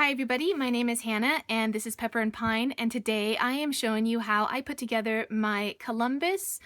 Hi everybody, my name is Hannah and this is Pepper and Pine, and today I am showing you how I put together my Columbus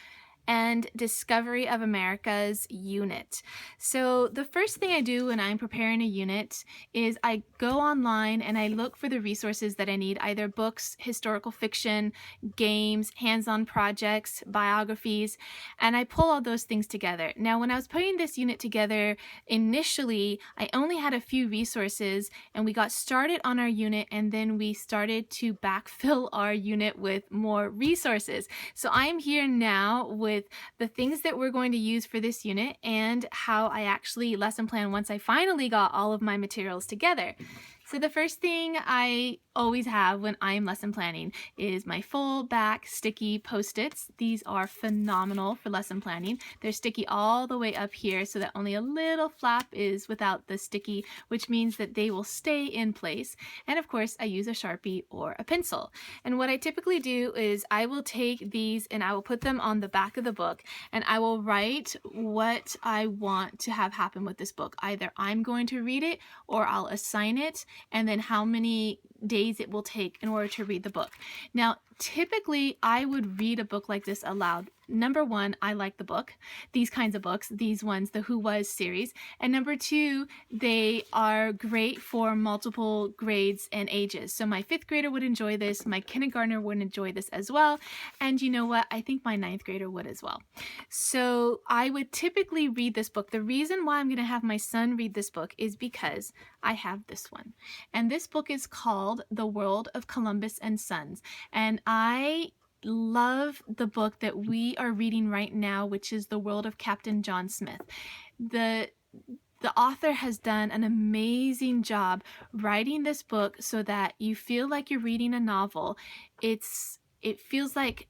and Discovery of America's unit. So the first thing I do when I'm preparing a unit is I go online and I look for the resources that I need, either books, historical fiction, games, hands-on projects, biographies, and I pull all those things together. Now when I was putting this unit together initially, I only had a few resources and we got started on our unit and then we started to backfill our unit with more resources. So I'm here now with the things that we're going to use for this unit and how I actually lesson plan once I finally got all of my materials together. So the first thing I always have when I'm lesson planning is my full back sticky Post-its. These are phenomenal for lesson planning. They're sticky all the way up here so that only a little flap is without the sticky, which means that they will stay in place. And of course I use a Sharpie or a pencil. And what I typically do is I will take these and I will put them on the back of the book and I will write what I want to have happen with this book. Either I'm going to read it or I'll assign it, and then how many days it will take in order to read the book. Now, typically I would read a book like this aloud. Number one, I like the book, these kinds of books, these ones, the Who Was series. And number two, they are great for multiple grades and ages. So my 5th grader would enjoy this, my kindergartner would enjoy this as well. And you know what? I think my 9th grader would as well. So I would typically read this book. The reason why I'm going to have my son read this book is because I have this one. And this book is called The World of Columbus and Sons. And I love the book that we are reading right now, which is The World of Captain John Smith. The author has done an amazing job writing this book so that you feel like you're reading a novel. It feels like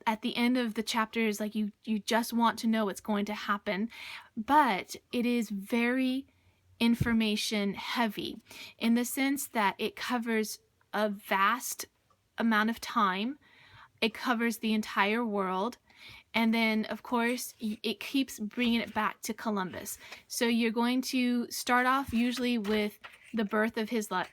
at the end of the chapters, like you just want to know what's going to happen, but it is very information heavy in the sense that it covers a vast amount of time. It covers the entire world. And then, of course, it keeps bringing it back to Columbus. So you're going to start off usually with the birth of his life,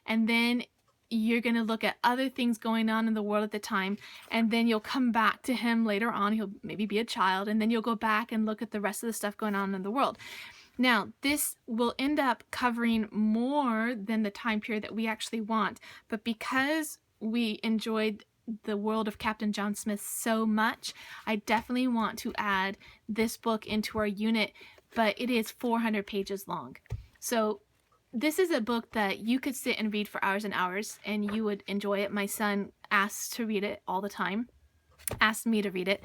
and then you're going to look at other things going on in the world at the time, and then you'll come back to him later on. He'll maybe be a child, and then you'll go back and look at the rest of the stuff going on in the world. Now, this will end up covering more than the time period that we actually want, but because we enjoyed the world of Captain John Smith so much, I definitely want to add this book into our unit, but it is 400 pages long. So this is a book that you could sit and read for hours and hours and you would enjoy it. My son asks to read it all the time, asks me to read it.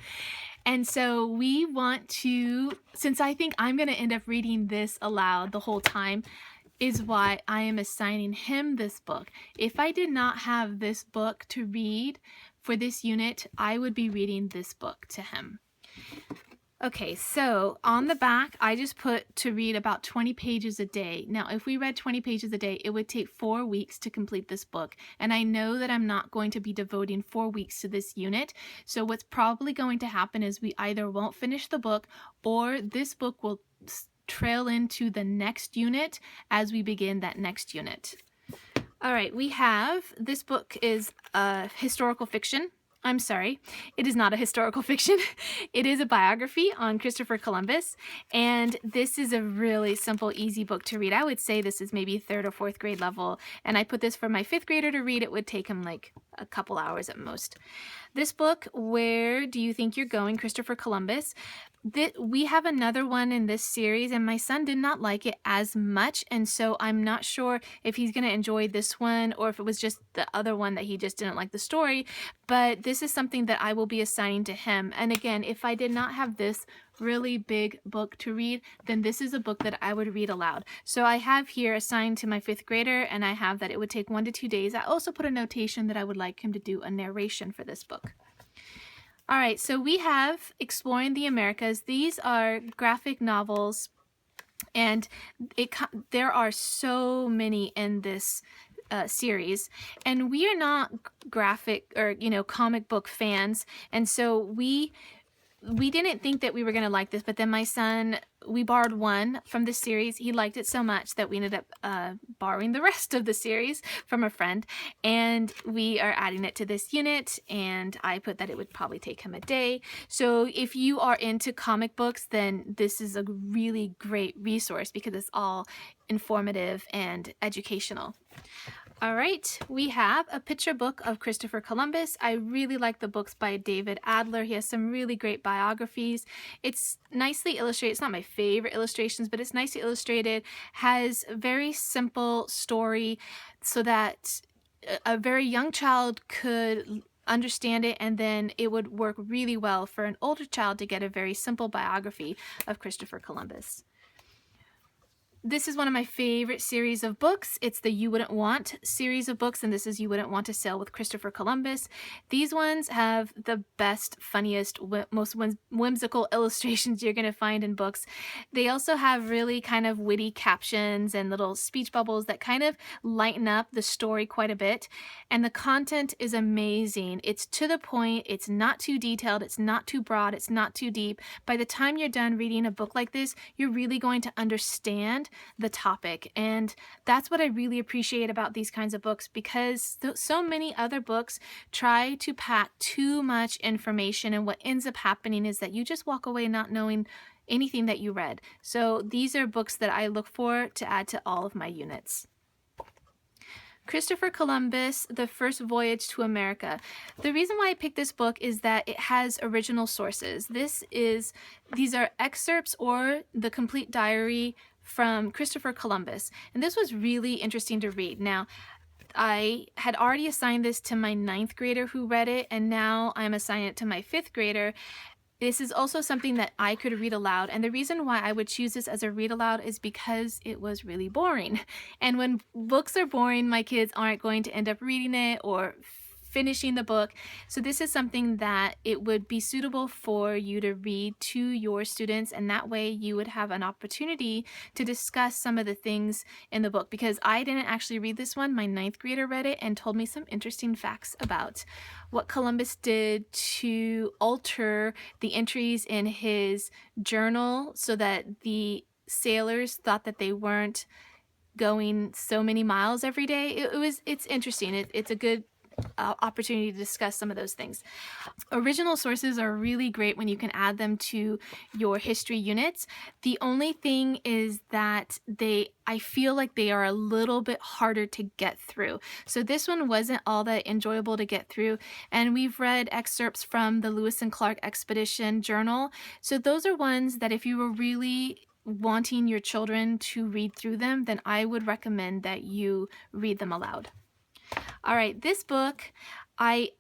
And so we want to, since I think I'm going to end up reading this aloud the whole time, is why I am assigning him this book. If I did not have this book to read for this unit, I would be reading this book to him. Okay, so on the back, I just put to read about 20 pages a day. Now, if we read 20 pages a day, it would take 4 weeks to complete this book. And I know that I'm not going to be devoting 4 weeks to this unit. So what's probably going to happen is we either won't finish the book or this book will trail into the next unit as we begin that next unit. All right, we have, this book is historical fiction. I'm sorry, it is not a historical fiction. It is a biography on Christopher Columbus, and this is a really simple, easy book to read. I would say this is maybe 3rd or 4th grade level, and I put this for my 5th grader to read. It would take him like a couple hours at most. This book, Where Do You Think You're Going, Christopher Columbus, we have another one in this series, and my son did not like it as much, and so I'm not sure if he's going to enjoy this one or if it was just the other one that he just didn't like the story, but this is something that I will be assigning to him. And again, if I did not have this really big book to read, then this is a book that I would read aloud. So I have here assigned to my 5th grader, and I have that it would take 1 to 2 days. I also put a notation that I would like him to do a narration for this book. All right, so we have Exploring the Americas. These are graphic novels, and there are so many in this series, and we are not graphic or comic book fans, and so we we didn't think that we were going to like this, but then my son, we borrowed one from the series. He liked it so much that we ended up borrowing the rest of the series from a friend, and we are adding it to this unit, and I put that it would probably take him a day. So if you are into comic books, then this is a really great resource because it's all informative and educational. All right, we have a picture book of Christopher Columbus. I really like the books by David Adler. He has some really great biographies. It's nicely illustrated. It's not my favorite illustrations, but it's nicely illustrated. Has a very simple story so that a very young child could understand it, and then it would work really well for an older child to get a very simple biography of Christopher Columbus. This is one of my favorite series of books. It's the You Wouldn't Want series of books, and this is You Wouldn't Want to Sail with Christopher Columbus. These ones have the best, funniest, most whimsical illustrations you're going to find in books. They also have really kind of witty captions and little speech bubbles that kind of lighten up the story quite a bit. And the content is amazing. It's to the point. It's not too detailed. It's not too broad. It's not too deep. By the time you're done reading a book like this, you're really going to understand the topic, and that's what I really appreciate about these kinds of books, because so many other books try to pack too much information, and what ends up happening is that you just walk away not knowing anything that you read. So these are books that I look for to add to all of my units. Christopher Columbus, The First Voyage to America. The reason why I picked this book is that it has original sources. These are excerpts or the complete diary from Christopher Columbus, and this was really interesting to read. Now, I had already assigned this to my 9th grader who read it, and now I'm assigning it to my 5th grader. This is also something that I could read aloud, and the reason why I would choose this as a read aloud is because it was really boring. And when books are boring, my kids aren't going to end up reading it or finishing the book. So this is something that it would be suitable for you to read to your students, and that way you would have an opportunity to discuss some of the things in the book, because I didn't actually read this one. My 9th grader read it and told me some interesting facts about what Columbus did to alter the entries in his journal so that the sailors thought that they weren't going so many miles every day. It's interesting. It's a good opportunity to discuss some of those things. Original sources are really great when you can add them to your history units. The only thing is that I feel like they are a little bit harder to get through. So this one wasn't all that enjoyable to get through, and we've read excerpts from the Lewis and Clark Expedition Journal. So those are ones that if you were really wanting your children to read through them, then I would recommend that you read them aloud. All right, this book,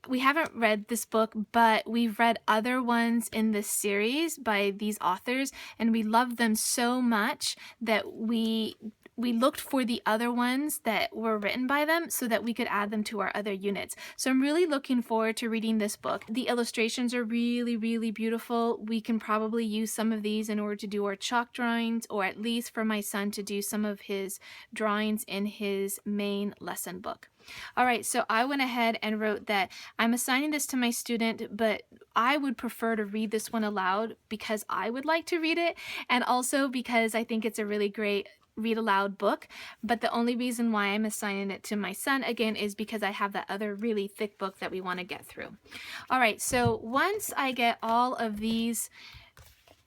we haven't read this book, but we've read other ones in this series by these authors, and we love them so much that we looked for the other ones that were written by them so that we could add them to our other units. So I'm really looking forward to reading this book. The illustrations are really, really beautiful. We can probably use some of these in order to do our chalk drawings, or at least for my son to do some of his drawings in his main lesson book. All right, so I went ahead and wrote that I'm assigning this to my student, but I would prefer to read this one aloud because I would like to read it, and also because I think it's a really great read aloud book. But the only reason why I'm assigning it to my son, again, is because I have that other really thick book that we want to get through. All right, so once I get all of these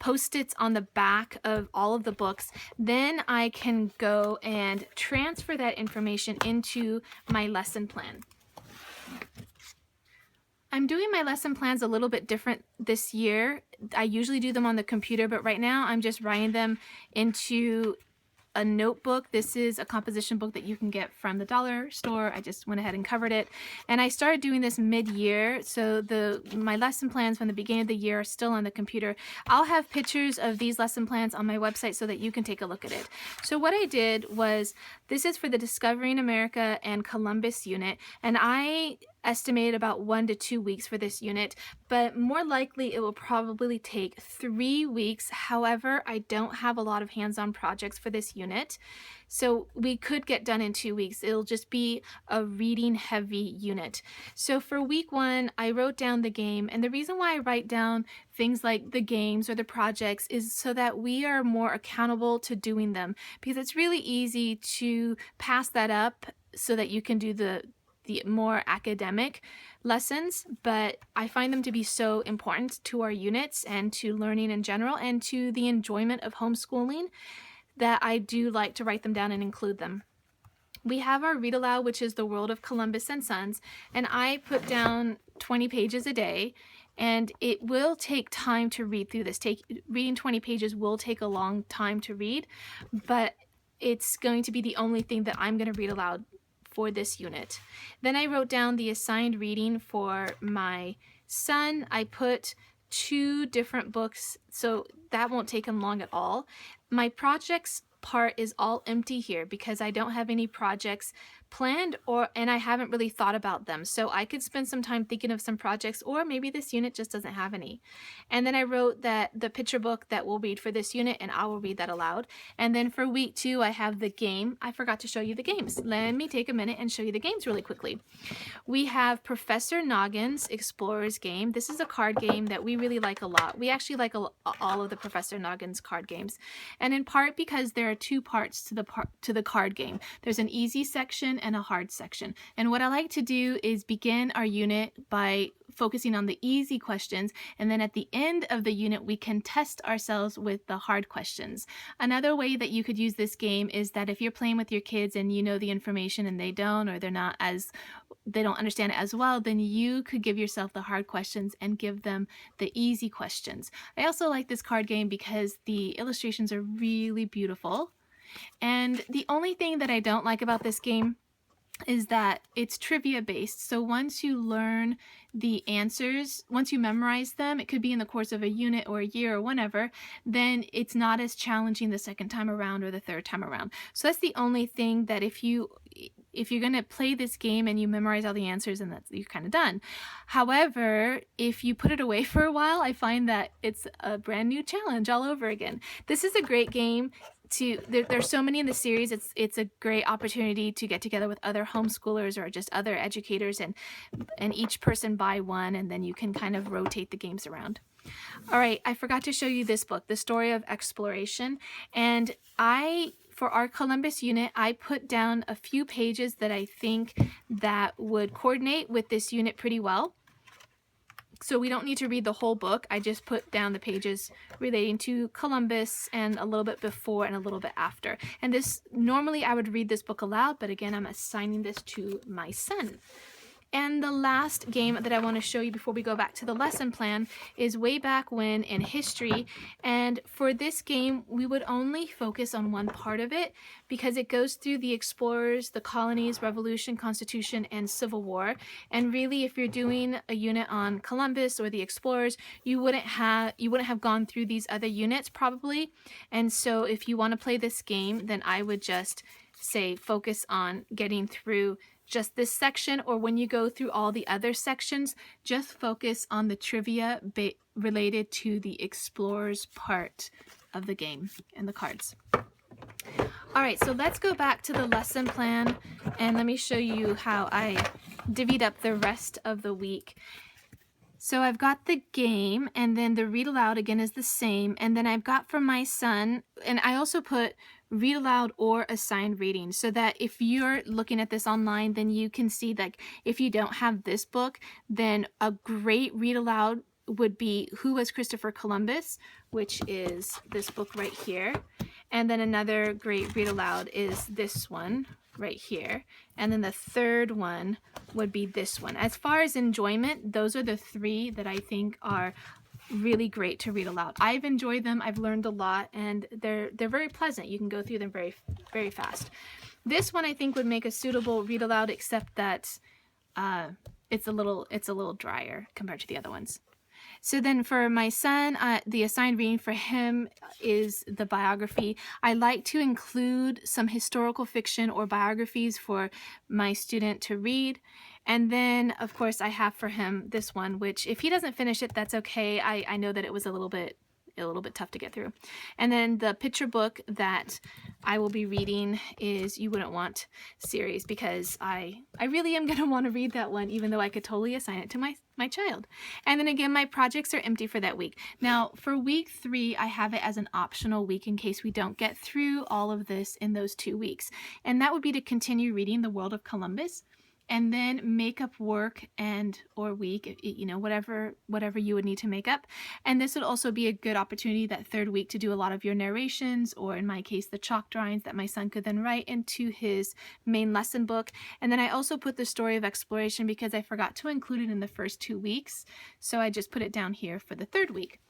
Post-its on the back of all of the books, then I can go and transfer that information into my lesson plan. I'm doing my lesson plans a little bit different this year. I usually do them on the computer, but right now I'm just writing them into a notebook. This is a composition book that you can get from the dollar store. I just went ahead and covered it, and I started doing this mid-year, so my lesson plans from the beginning of the year are still on the computer. I'll have pictures of these lesson plans on my website so that you can take a look at it. So what I did was, this is for the Discovering America and Columbus unit, and I estimated about 1 to 2 weeks for this unit, but more likely it will probably take 3 weeks. However, I don't have a lot of hands-on projects for this unit. So we could get done in 2 weeks. It'll just be a reading heavy unit. So for week 1, I wrote down the game, and the reason why I write down things like the games or the projects is so that we are more accountable to doing them, because it's really easy to pass that up so that you can do the more academic lessons, but I find them to be so important to our units and to learning in general and to the enjoyment of homeschooling that I do like to write them down and include them. We have our read aloud, which is the world of Columbus and Sons, and I put down 20 pages a day, and it will take time to read through this. Reading 20 pages will take a long time to read, but it's going to be the only thing that I'm going to read aloud for this unit. Then I wrote down the assigned reading for my son. I put 2 different books, so that won't take him long at all. My projects part is all empty here because I don't have any projects planned, and I haven't really thought about them. So I could spend some time thinking of some projects, or maybe this unit just doesn't have any. And then I wrote that the picture book that we'll read for this unit, and I will read that aloud. And then for week 2, I have the game. I forgot to show you the games. Let me take a minute and show you the games really quickly. We have Professor Noggin's Explorer's Game. This is a card game that we really like a lot. We actually like all of the Professor Noggin's card games, and in part because there are 2 parts to the card game. There's an easy section and a hard section. And what I like to do is begin our unit by focusing on the easy questions, and then at the end of the unit we can test ourselves with the hard questions. Another way that you could use this game is that if you're playing with your kids and you know the information and they don't, or they don't understand it as well, then you could give yourself the hard questions and give them the easy questions. I also like this card game because the illustrations are really beautiful. And the only thing that I don't like about this game is that it's trivia based. So once you learn the answers, once you memorize them, it could be in the course of a unit or a year or whenever, then it's not as challenging the second time around or the third time around. So that's the only thing, that if you're going to play this game and you memorize all the answers, and you're kind of done. However, if you put it away for a while, I find that it's a brand new challenge all over again. This is a great game. There's so many in the series. It's a great opportunity to get together with other homeschoolers or just other educators, and each person buy one, and then you can kind of rotate the games around. All right, I forgot to show you this book, The Story of Exploration, and for our Columbus unit, I put down a few pages that I think that would coordinate with this unit pretty well. So we don't need to read the whole book. I just put down the pages relating to Columbus and a little bit before and a little bit after. And normally I would read this book aloud, but again, I'm assigning this to my son. And the last game that I want to show you before we go back to the lesson plan is Way Back When in History. And for this game, we would only focus on one part of it because it goes through the explorers, the colonies, Revolution, Constitution, and Civil War. And really, if you're doing a unit on Columbus or the explorers, you wouldn't have gone through these other units probably. And so if you want to play this game, then I would just say focus on getting through just this section, or when you go through all the other sections, just focus on the trivia related to the explorers part of the game and the cards. All right, so let's go back to the lesson plan, and let me show you how I divvied up the rest of the week. So I've got the game, and then the read aloud again is the same, and then I've got for my son, and I also put read aloud or assigned reading, so that if you're looking at this online, then you can see, like, if you don't have this book, then a great read aloud would be Who Was Christopher Columbus, which is this book right here. And then another great read aloud is this one right here. And then the third one would be this one. As far as enjoyment, those are the 3 that I think are really great to read aloud. I've enjoyed them. I've learned a lot, and they're very pleasant. You can go through them very, very fast. This one I think would make a suitable read aloud, except that it's a little drier compared to the other ones. So then for my son, the assigned reading for him is the biography. I like to include some historical fiction or biographies for my student to read. And then, of course, I have for him this one, which if he doesn't finish it, that's okay. I know that it was a little bit a little bit tough to get through. And then the picture book that I will be reading is You Wouldn't Want series, because I really am going to want to read that one, even though I could totally assign it to my child. And then again, my projects are empty for that week. Now for week 3, I have it as an optional week in case we don't get through all of this in those 2 weeks. And that would be to continue reading The World of Columbus, and then make up work and or week, you know, whatever you would need to make up. And this would also be a good opportunity that 3rd week to do a lot of your narrations, or in my case, the chalk drawings that my son could then write into his main lesson book. And then I also put the story of exploration because I forgot to include it in the first 2 weeks. So I just put it down here for the 3rd week.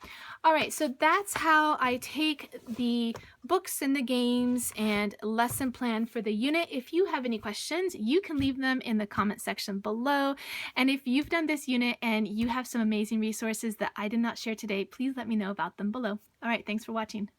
All right, so that's how I take the books and the games and lesson plan for the unit. If you have any questions, you can leave them in the comment section below. And if you've done this unit and you have some amazing resources that I did not share today, please let me know about them below. All right, thanks for watching.